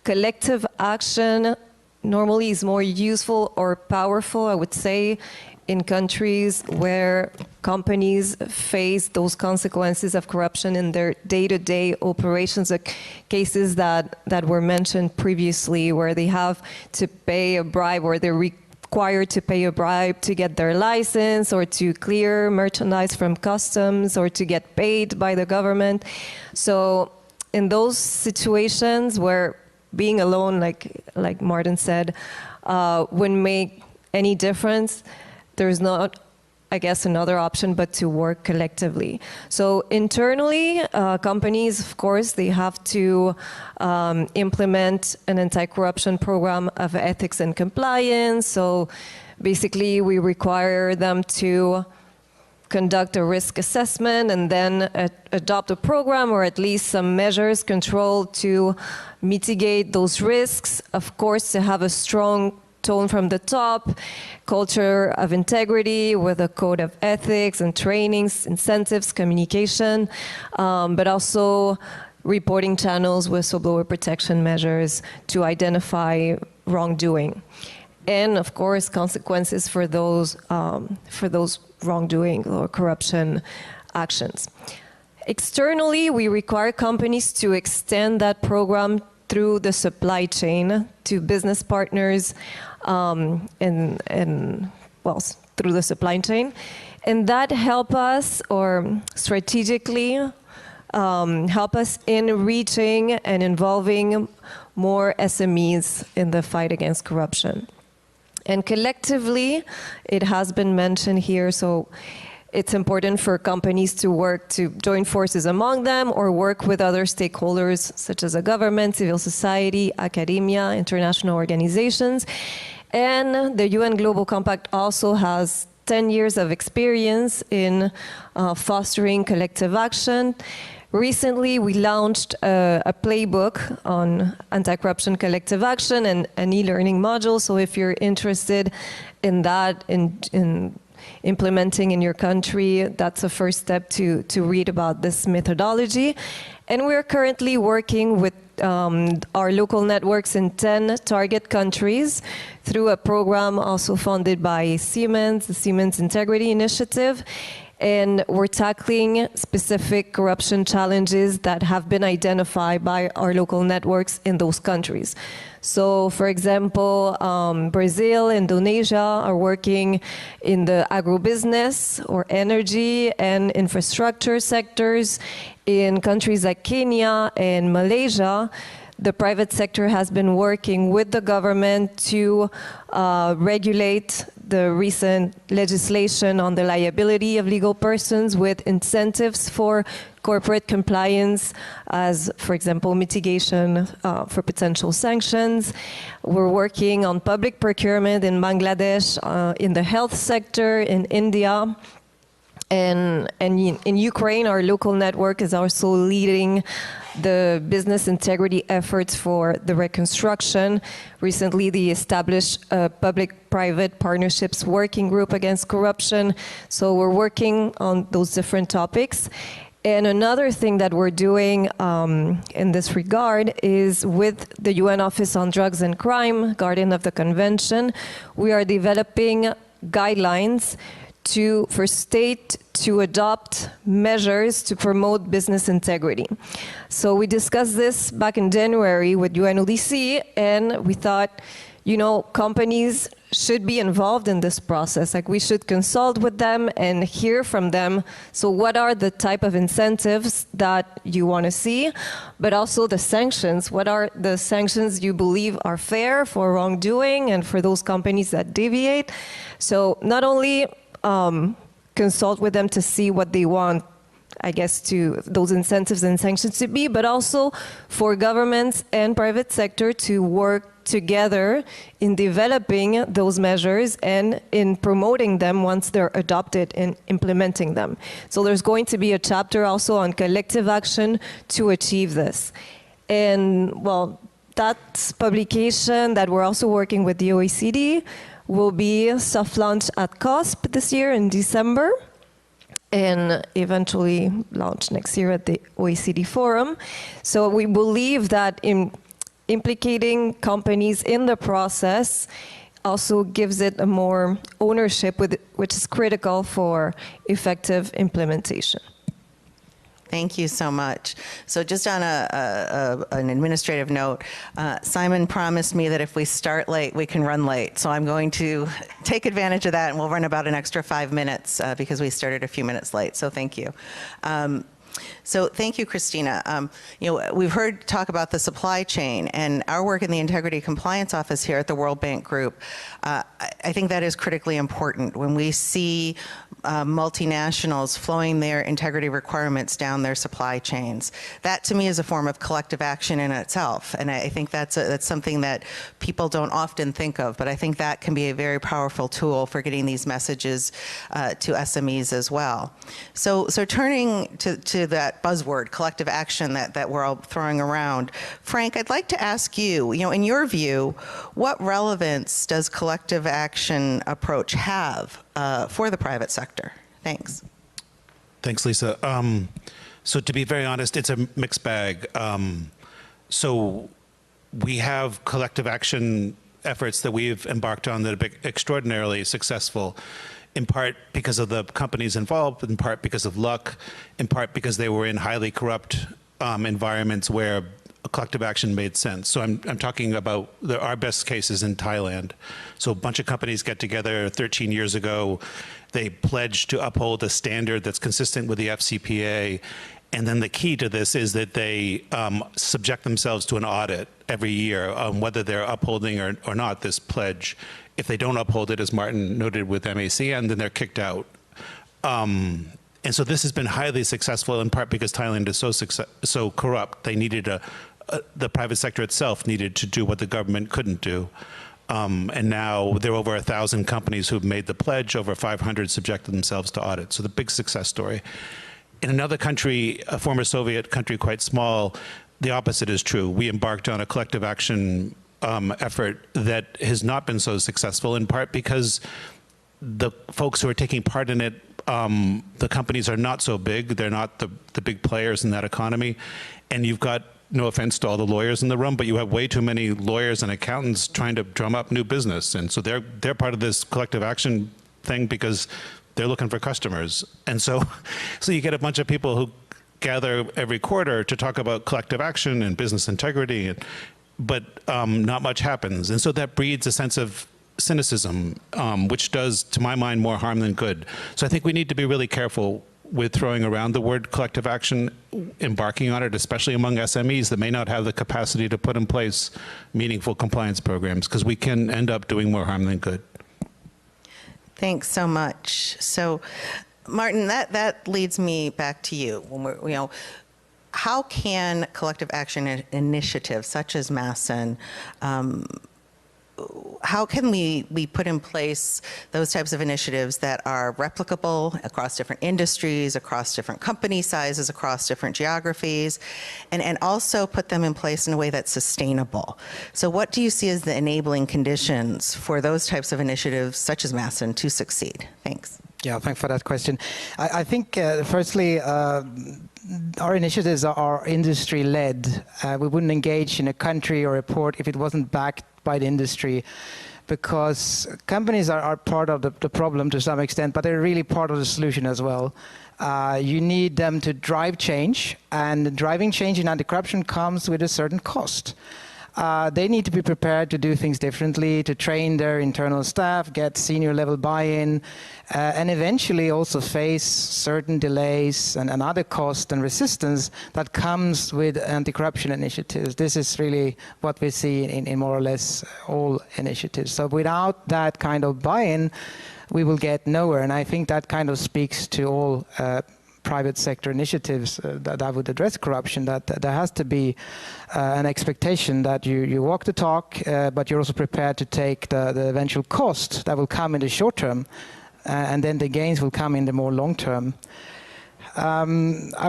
D: Collective action normally is more useful or powerful, I would say, in countries where companies face those consequences of corruption in their day-to-day operations, cases that were mentioned previously, where they have to pay a bribe or they're required to pay a bribe to get their license or to clear merchandise from customs or to get paid by the government. So in those situations where being alone, like Martin said, wouldn't make any difference, there's not, I guess, another option but to work collectively. So internally, companies, of course, they have to implement an anti-corruption program of ethics and compliance. So basically, we require them to conduct a risk assessment and then adopt a program or at least some measures, control to mitigate those risks. Of course, to have a strong tone from the top, culture of integrity with a code of ethics and trainings, incentives, communication, but also reporting channels, whistleblower protection measures to identify wrongdoing. And of course, consequences for those wrongdoing or corruption actions. Externally, we require companies to extend that program through the supply chain to business partners and well, through the supply chain. And that help us, or strategically help us in reaching and involving more SMEs in the fight against corruption. And collectively, it has been mentioned here, so it's important for companies to work to join forces among them or work with other stakeholders such as the government, civil society, academia, international organizations. And the UN Global Compact also has 10 years of experience in fostering collective action. Recently, we launched a playbook on anti-corruption collective action and an e-learning module. So if you're interested in that, in implementing in your country, that's a first step to read about this methodology. And we're currently working with our local networks in 10 target countries through a program also funded by Siemens, the Siemens Integrity Initiative. And we're tackling specific corruption challenges that have been identified by our local networks in those countries. So, for example, Brazil, Indonesia are working in the agribusiness or energy and infrastructure sectors. In countries like Kenya and Malaysia, the private sector has been working with the government to regulate the recent legislation on the liability of legal persons with incentives for corporate compliance, as, for example, mitigation for potential sanctions. We're working on public procurement in Bangladesh, in the health sector, in India. And in Ukraine, our local network is also leading the business integrity efforts for the reconstruction. Recently, they established a public-private partnerships working group against corruption. So we're working on those different topics. And another thing that we're doing in this regard is with the UN Office on Drugs and Crime, Guardian of the Convention, we are developing guidelines for state to adopt measures to promote business integrity. So we discussed this back in January with UNODC, and we thought, you know, companies should be involved in this process. Like, we should consult with them and hear from them. So what are the type of incentives that you want to see, but also the sanctions? What are the sanctions you believe are fair for wrongdoing and for those companies that deviate? So not only consult with them to see what they want I guess, to those incentives and sanctions to be, but also for governments and private sector to work together in developing those measures and in promoting them once they're adopted and implementing them. So there's going to be a chapter also on collective action to achieve this. And well, that publication that we're also working with the OECD will be soft launched at COSP this year in December, and eventually launch next year at the OECD Forum. So we believe that implicating companies in the process also gives it a more ownership, which is critical for effective implementation.
A: Thank you so much. So just on an administrative note, Simon promised me that if we start late, we can run late. So I'm going to take advantage of that, and we'll run about an extra 5 minutes because we started a few minutes late. So thank you. So thank you, Christina. We've heard talk about the supply chain, and our work in the Integrity Compliance Office here at the World Bank Group. I think that is critically important when we see multinationals flowing their integrity requirements down their supply chains. That, to me, is a form of collective action in itself, and I think that's something that people don't often think of, but I think that can be a very powerful tool for getting these messages to SMEs as well. So turning to that buzzword, collective action, that we're all throwing around, Frank, I'd like to ask you, in your view, what relevance does collective action approach have for the private sector? Thanks.
C: Thanks, Lisa. So to be very honest, it's a mixed bag. So we have collective action efforts that we've embarked on that have been extraordinarily successful, in part because of the companies involved, in part because of luck, in part because they were in highly corrupt environments where a collective action made sense. So I'm talking about our best cases in Thailand. So a bunch of companies get together 13 years ago. They pledge to uphold a standard that's consistent with the FCPA. And then the key to this is that they subject themselves to an audit every year on whether they're upholding or not this pledge. If they don't uphold it, as Martin noted with MACN, then they're kicked out. And so this has been highly successful, in part because Thailand is so corrupt. They needed the private sector itself needed to do what the government couldn't do. And now there are over 1,000 companies who've made the pledge, over 500 subjected themselves to audit. So the big success story. In another country, a former Soviet country, quite small, the opposite is true. We embarked on a collective action effort that has not been so successful, in part because the folks who are taking part in it, the companies are not so big. They're not the big players in that economy. And you've got, no offense to all the lawyers in the room, but you have way too many lawyers and accountants trying to drum up new business. And so they're part of this collective action thing because they're looking for customers. And so you get a bunch of people who gather every quarter to talk about collective action and business integrity, but not much happens. And so that breeds a sense of cynicism, which does, to my mind, more harm than good. So I think we need to be really careful with throwing around the word collective action, embarking on it, especially among SMEs that may not have the capacity to put in place meaningful compliance programs, because we can end up doing more harm than good.
A: Thanks so much. So, Martin, that leads me back to you. When how can collective action initiatives such as MACN, how can we put in place those types of initiatives that are replicable across different industries, across different company sizes, across different geographies, and also put them in place in a way that's sustainable? So what do you see as the enabling conditions for those types of initiatives such as MACN to succeed? Thanks.
E: Yeah, thanks for that question. I think, firstly, our initiatives are industry-led. We wouldn't engage in a country or a port if it wasn't backed by the industry, because companies are part of the problem to some extent, but they're really part of the solution as well. You need them to drive change, and driving change in anti-corruption comes with a certain cost. They need to be prepared to do things differently, to train their internal staff, get senior level buy-in, and eventually also face certain delays and other costs and resistance that comes with anti-corruption initiatives. This is really what we see in more or less all initiatives. So without that kind of buy-in, we will get nowhere. And I think that kind of speaks to all private sector initiatives that would address corruption, that there has to be an expectation that you walk the talk, but you're also prepared to take the eventual cost that will come in the short term, and then the gains will come in the more long term. I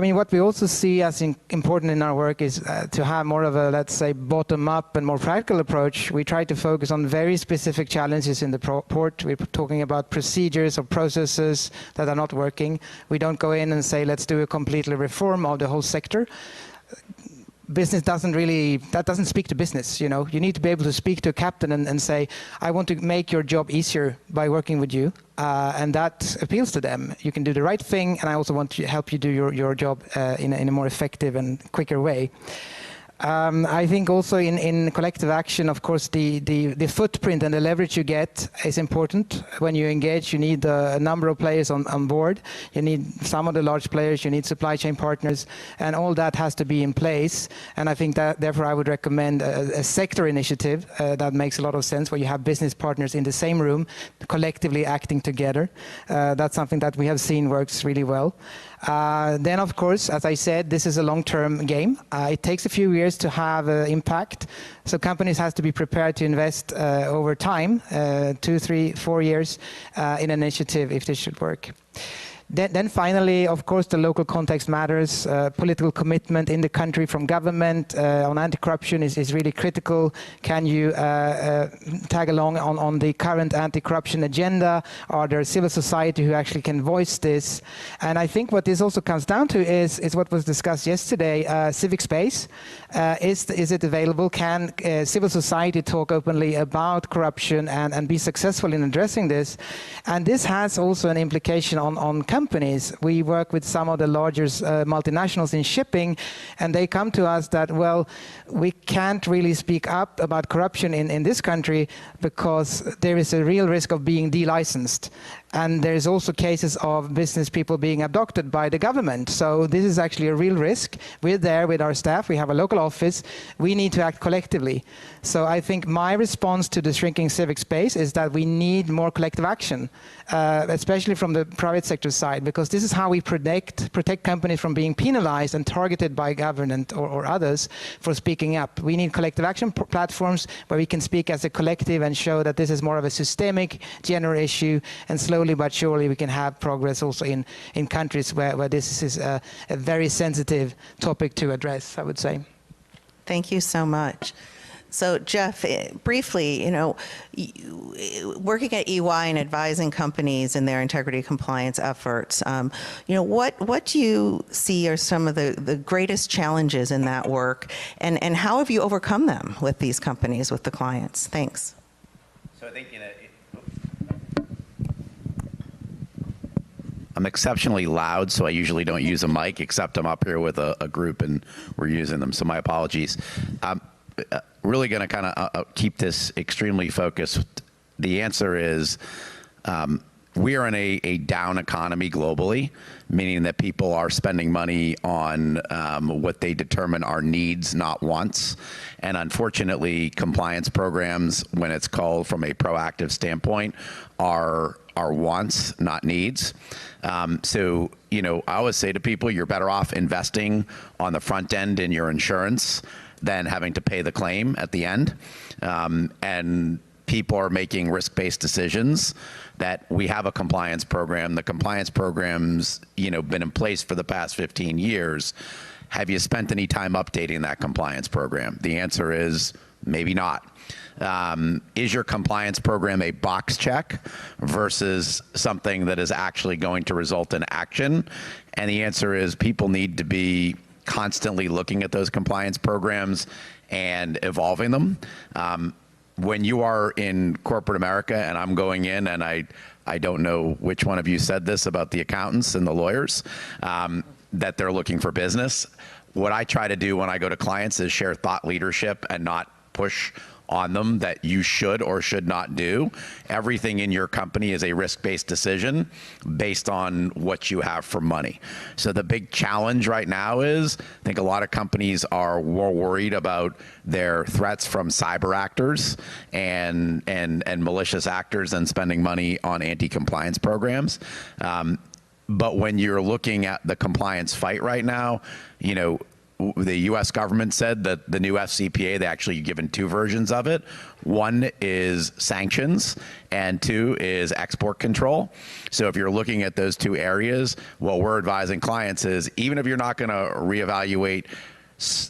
E: mean, what we also see as important in our work is to have more of a, let's say, bottom-up and more practical approach. We try to focus on very specific challenges in the port. We're talking about procedures or processes that are not working. We don't go in and say, let's do a completely reform of the whole sector. Business that doesn't speak to business, you know. You need to be able to speak to a captain and say, I want to make your job easier by working with you, and that appeals to them. You can do the right thing, and I also want to help you do your job in a more effective and quicker way. I think also in collective action, of course, the footprint and the leverage you get is important. When you engage, you need a number of players on board. You need some of the large players, you need supply chain partners, and all that has to be in place. And I think that, therefore, I would recommend a sector initiative that makes a lot of sense, where you have business partners in the same room, collectively acting together. That's something that we have seen works really well. Then, of course, as I said, this is a long-term game. It takes a few years to have impact. So companies have to be prepared to invest over time, 2, 3, 4 years in an initiative if this should work. Then finally, of course, the local context matters. Political commitment in the country from government on anti-corruption is really critical. Can you tag along on the current anti-corruption agenda? Are there civil society who actually can voice this? And I think what this also comes down to is what was discussed yesterday, civic space. Is it available? Can civil society talk openly about corruption and be successful in addressing this? And this has also an implication on companies. We work with some of the largest multinationals in shipping, and they come to us that, well, we can't really speak up about corruption in this country because there is a real risk of being delicensed. And there's also cases of business people being abducted by the government. So this is actually a real risk. We're there with our staff. We have a local office. We need to act collectively. So I think my response to the shrinking civic space is that we need more collective action, especially from the private sector side, because this is how we protect companies from being penalized and targeted by government or others for speaking up. We need collective action platforms where we can speak as a collective and show that this is more of a systemic, general issue, and slowly but surely we can have progress also in countries where this is a very sensitive topic to address, I would say.
A: Thank you so much. So Jeff, briefly, you know, working at EY and advising companies in their integrity compliance efforts, you know, what do you see are some of the greatest challenges in that work, and how have you overcome them with these companies, with the clients? Thanks.
F: So I think, you know, I'm exceptionally loud, so I usually don't use a mic, except I'm up here with a group and we're using them, so my apologies. Really going to kind of keep this extremely focused. The answer is we are in a down economy globally, meaning that people are spending money on what they determine are needs, not wants. And unfortunately, compliance programs, when it's called from a proactive standpoint, are wants, not needs. So, you know, I always say to people, you're better off investing on the front end in your insurance than having to pay the claim at the end. And people are making risk-based decisions that we have a compliance program. The compliance program's, you know, been in place for the past 15 years. Have you spent any time updating that compliance program? The answer is maybe not. Is your compliance program a box check versus something that is actually going to result in action? And the answer is people need to be constantly looking at those compliance programs and evolving them. When you are in corporate America, and I'm going in, and I don't know which one of you said this about the accountants and the lawyers, that they're looking for business. What I try to do when I go to clients is share thought leadership and not push on them that you should or should not do. Everything in your company is a risk-based decision based on what you have for money. So the big challenge right now is, I think a lot of companies are more worried about their threats from cyber actors and malicious actors than spending money on anti-compliance programs. But when you're looking at the compliance fight right now, you know, the U.S. government said that the new FCPA, they actually given two versions of it. One is sanctions, and two is export control. So if you're looking at those two areas, what we're advising clients is, even if you're not going to reevaluate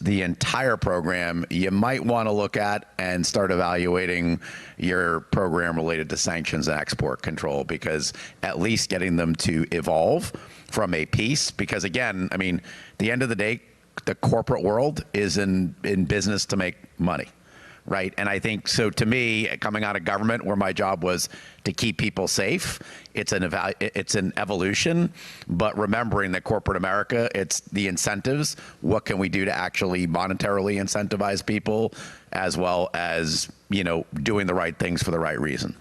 F: the entire program, you might want to look at and start evaluating your program related to sanctions and export control, because at least getting them to evolve from a piece, because again, I mean, at the end of the day, the corporate world is in business to make money, right? And I think, so to me, coming out of government where my job was to keep people safe, it's an evolution, but remembering that corporate America, it's the incentives. What can we do to actually monetarily incentivize people, as well as, you know, doing the right things for the right reason?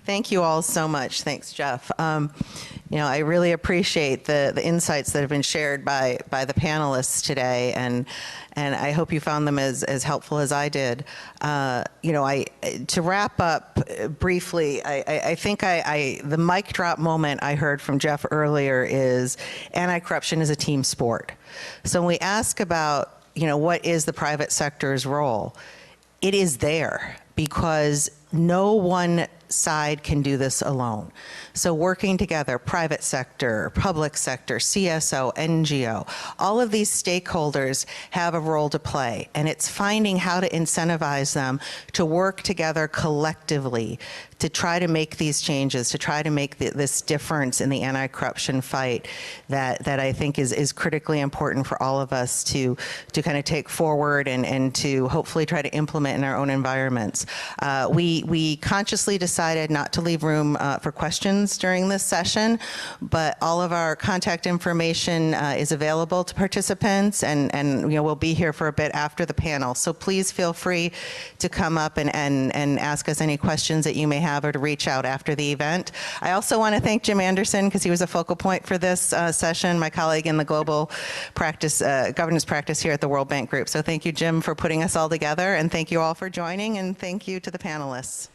A: Thank you all so much. Thanks, Jeff. You know, I really appreciate the insights that have been shared by the panelists today, and I hope you found them as helpful as I did. You know, to wrap up briefly, I think the mic drop moment I heard from Jeff earlier is anti-corruption is a team sport. So when we ask about, you know, what is the private sector's role, it is there, because no one side can do this alone. So working together, private sector, public sector, CSO, NGO, all of these stakeholders have a role to play, and it's finding how to incentivize them to work together collectively to try to make these changes, to try to make this difference in the anti-corruption fight that I think is critically important for all of us to kind of take forward and to hopefully try to implement in our own environments. We consciously decided not to leave room for questions during this session, but all of our contact information is available to participants, and you know, we'll be here for a bit after the panel. So please feel free to come up and ask us any questions that you may have, or to reach out after the event. I also want to thank Jim Anderson, because he was a focal point for this session, my colleague in the global practice, governance practice here at the World Bank Group. So thank you, Jim, for putting us all together, and thank you all for joining, and thank you to the panelists.